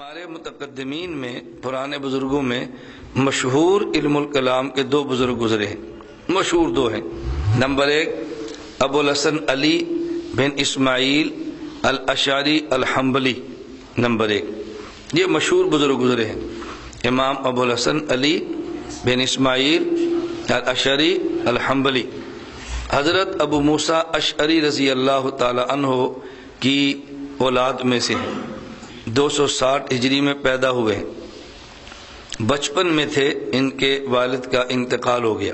ہمارے متقدمین میں پرانے بزرگوں میں مشہور علم الکلام کے دو بزرگ گزرے ہیں، مشہور دو ہیں۔ نمبر ایک ابو الحسن علی بن اسماعیل الاشعری الحنبلی، نمبر ایک، یہ مشہور بزرگ گزرے ہیں، امام ابو الحسن علی بن اسماعیل الاشعری الحنبلی۔ حضرت ابو موسیٰ اشعری رضی اللہ تعالی عنہ کی اولاد میں سے ہیں، 260 ہجری میں پیدا ہوئے ہیں۔ بچپن میں تھے ان کے والد کا انتقال ہو گیا۔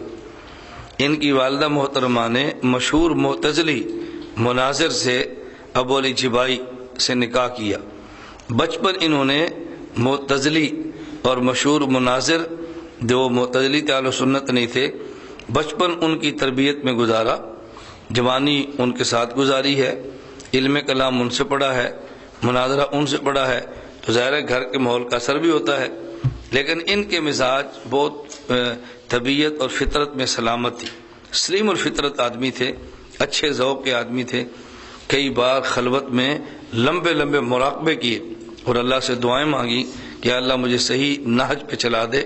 ان کی والدہ محترمہ نے مشہور معتزلی مناظر سے ابو علی جبائی سے نکاح کیا۔ بچپن انہوں نے معتزلی اور مشہور مناظر، جو معتزلی اہل سنت نہیں تھے، بچپن ان کی تربیت میں گزارا، جوانی ان کے ساتھ گزاری ہے، علم کلام ان سے پڑھا ہے، مناظرہ ان سے پڑھا ہے، تو ظاہر ہے گھر کے ماحول کا اثر بھی ہوتا ہے، لیکن ان کے مزاج بہت طبیعت اور فطرت میں سلامت تھی، سلیم الفطرت آدمی تھے، اچھے ذوق کے آدمی تھے۔ کئی بار خلوت میں لمبے لمبے مراقبے کیے اور اللہ سے دعائیں مانگی کہ اللہ مجھے صحیح نہج پہ چلا دے،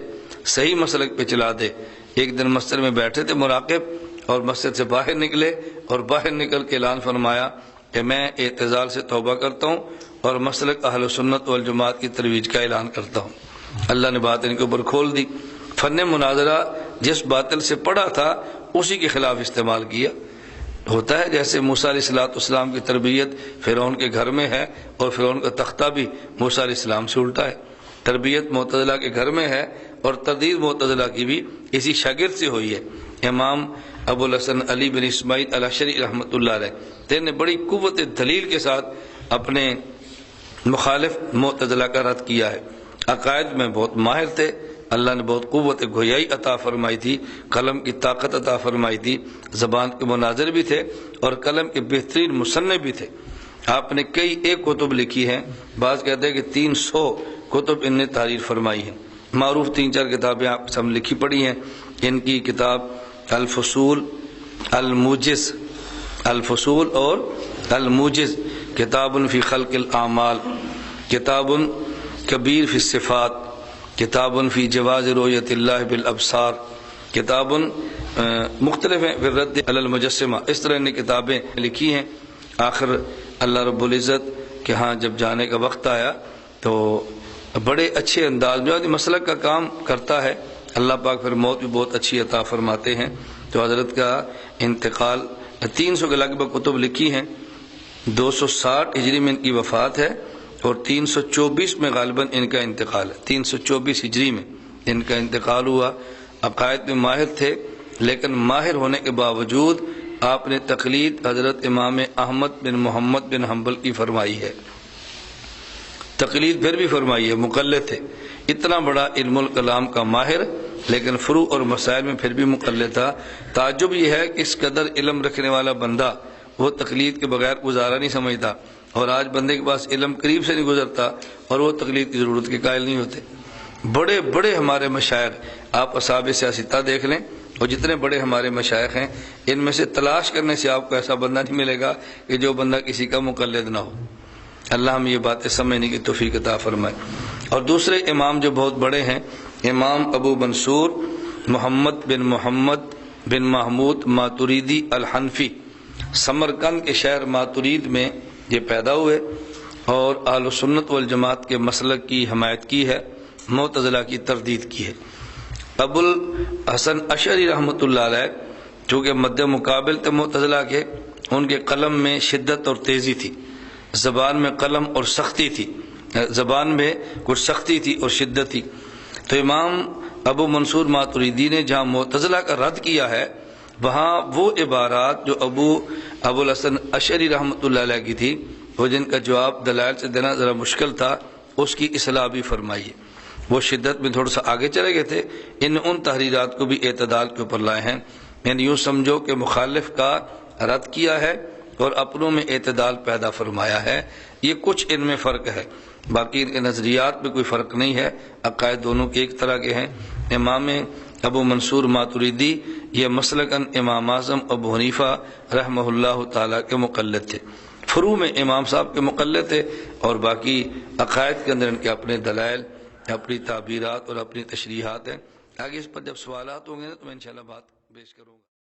صحیح مسلک پہ چلا دے۔ ایک دن مسجد میں بیٹھے تھے مراقب، اور مسجد سے باہر نکلے اور باہر نکل کے اعلان فرمایا کہ میں اعتزال سے توبہ کرتا ہوں اور مسلک اہل سنت والجماعت کی ترویج کا اعلان کرتا ہوں۔ اللہ نے بات ان کے اوپر کھول دی۔ فن مناظرہ جس باطل سے پڑھا تھا اسی کے خلاف استعمال کیا۔ ہوتا ہے جیسے موسیٰ علیہ السلام کی تربیت فرعون کے گھر میں ہے، اور فرعون کا تختہ بھی موسیٰ علیہ السلام سے الٹا ہے۔ تربیت معتزلہ کے گھر میں ہے، اور تردید معتزلہ کی بھی اسی شاگرد سے ہوئی ہے۔ امام ابو الحسن علی بن اسماعیل الاشعری رحمۃ اللہ علیہ نے بڑی قوت دلیل کے ساتھ اپنے مخالف معتزلہ کا رد کیا ہے۔ عقائد میں بہت ماہر تھے، اللہ نے بہت قوت گویائی عطا فرمائی تھی، قلم کی طاقت عطا فرمائی تھی، زبان کے مناظر بھی تھے اور قلم کے بہترین مصنف بھی تھے۔ آپ نے کئی ایک کتب لکھی ہیں، بعض کہتے ہیں کہ 300 کتب ان نے تحریر فرمائی ہیں۔ معروف 3-4 کتابیں آپ سب لکھی پڑھی ہیں۔ ان کی کتاب الفصول، الموجز، الفصول اور الموجز، کتاب فی خلق الاعمال، کتاب کبیر فی الصفات، کتاب فی جواز رؤیت اللہ بالابصار، کتاب مختلف ہیں فی الرد علی المجسمہ۔ اس طرح نے کتابیں لکھی ہیں۔ آخر اللہ رب العزت کے ہاں جب جانے کا وقت آیا تو بڑے اچھے انداز میں مسلک کا کام کرتا ہے، اللہ پاک پھر موت بھی بہت اچھی عطا فرماتے ہیں۔ تو حضرت کا انتقال، 300 کے لگ بھگ کتب لکھی ہیں، 260 ہجری میں ان کی وفات ہے، اور 324 میں غالباً ان کا انتقال ہے۔ 324 ہجری میں ان کا انتقال ہوا۔ عقائد میں ماہر تھے، لیکن ماہر ہونے کے باوجود آپ نے تقلید حضرت امام احمد بن محمد بن حنبل کی فرمائی ہے، تقلید پھر بھی فرمائی ہے، مقلد تھے۔ اتنا بڑا علم الکلام کا ماہر، لیکن فروع اور مسائل میں پھر بھی مقلد تھا۔ تعجب یہ ہے کہ اس قدر علم رکھنے والا بندہ وہ تقلید کے بغیر گزارا نہیں سمجھتا، اور آج بندے کے پاس علم قریب سے نہیں گزرتا اور وہ تقلید کی ضرورت کے قائل نہیں ہوتے۔ بڑے بڑے ہمارے مشائخ، آپ اصحاب سیاستہ دیکھ لیں، اور جتنے بڑے ہمارے مشائخ ہیں، ان میں سے تلاش کرنے سے آپ کو ایسا بندہ نہیں ملے گا کہ جو بندہ کسی کا مقلد نہ ہو۔ اللہ ہم یہ باتیں سمجھنے کی توفیق عطا فرمائے۔ اور دوسرے امام جو بہت بڑے ہیں، امام ابو منصور محمد بن محمود ماتوریدی الحنفی، سمرقند کے شہر ماتورید میں یہ پیدا ہوئے، اور اہل سنت والجماعت کے مسلک کی حمایت کی ہے، معتزلہ کی تردید کی ہے۔ ابو الحسن اشعری رحمۃ اللہ علیہ چونکہ مد مقابل تھے معتزلہ کے، ان کے قلم میں شدت اور تیزی تھی، زبان میں قلم اور سختی تھی، زبان میں کچھ سختی تھی اور شدت تھی۔ تو امام ابو منصور ماتوریدی نے جہاں معتزلہ کا رد کیا ہے، وہاں وہ عبارات جو ابو الحسن اشعری رحمۃ اللہ علیہ کی تھی، وہ جن کا جواب دلائل سے دینا ذرا مشکل تھا، اس کی اصلاح بھی فرمائی ہے۔ وہ شدت میں تھوڑا سا آگے چلے گئے تھے، ان تحریرات کو بھی اعتدال کے اوپر لائے ہیں۔ یعنی یوں سمجھو کہ مخالف کا رد کیا ہے اور اپنوں میں اعتدال پیدا فرمایا ہے۔ یہ کچھ ان میں فرق ہے، باقی ان کے نظریات میں کوئی فرق نہیں ہے، عقائد دونوں کے ایک طرح کے ہیں۔ امام ابو منصور ماتوریدی یہ مسلکاً امام اعظم ابو حنیفہ رحمہ اللہ تعالیٰ کے مقلد تھے۔ فرو میں امام صاحب کے مقلد تھے، اور باقی عقائد کے اندر ان کے اپنے دلائل، اپنی تعبیرات اور اپنی تشریحات ہیں۔ آگے اس پر جب سوالات ہوں گے نا تو میں انشاءاللہ بات پیش کروں گا۔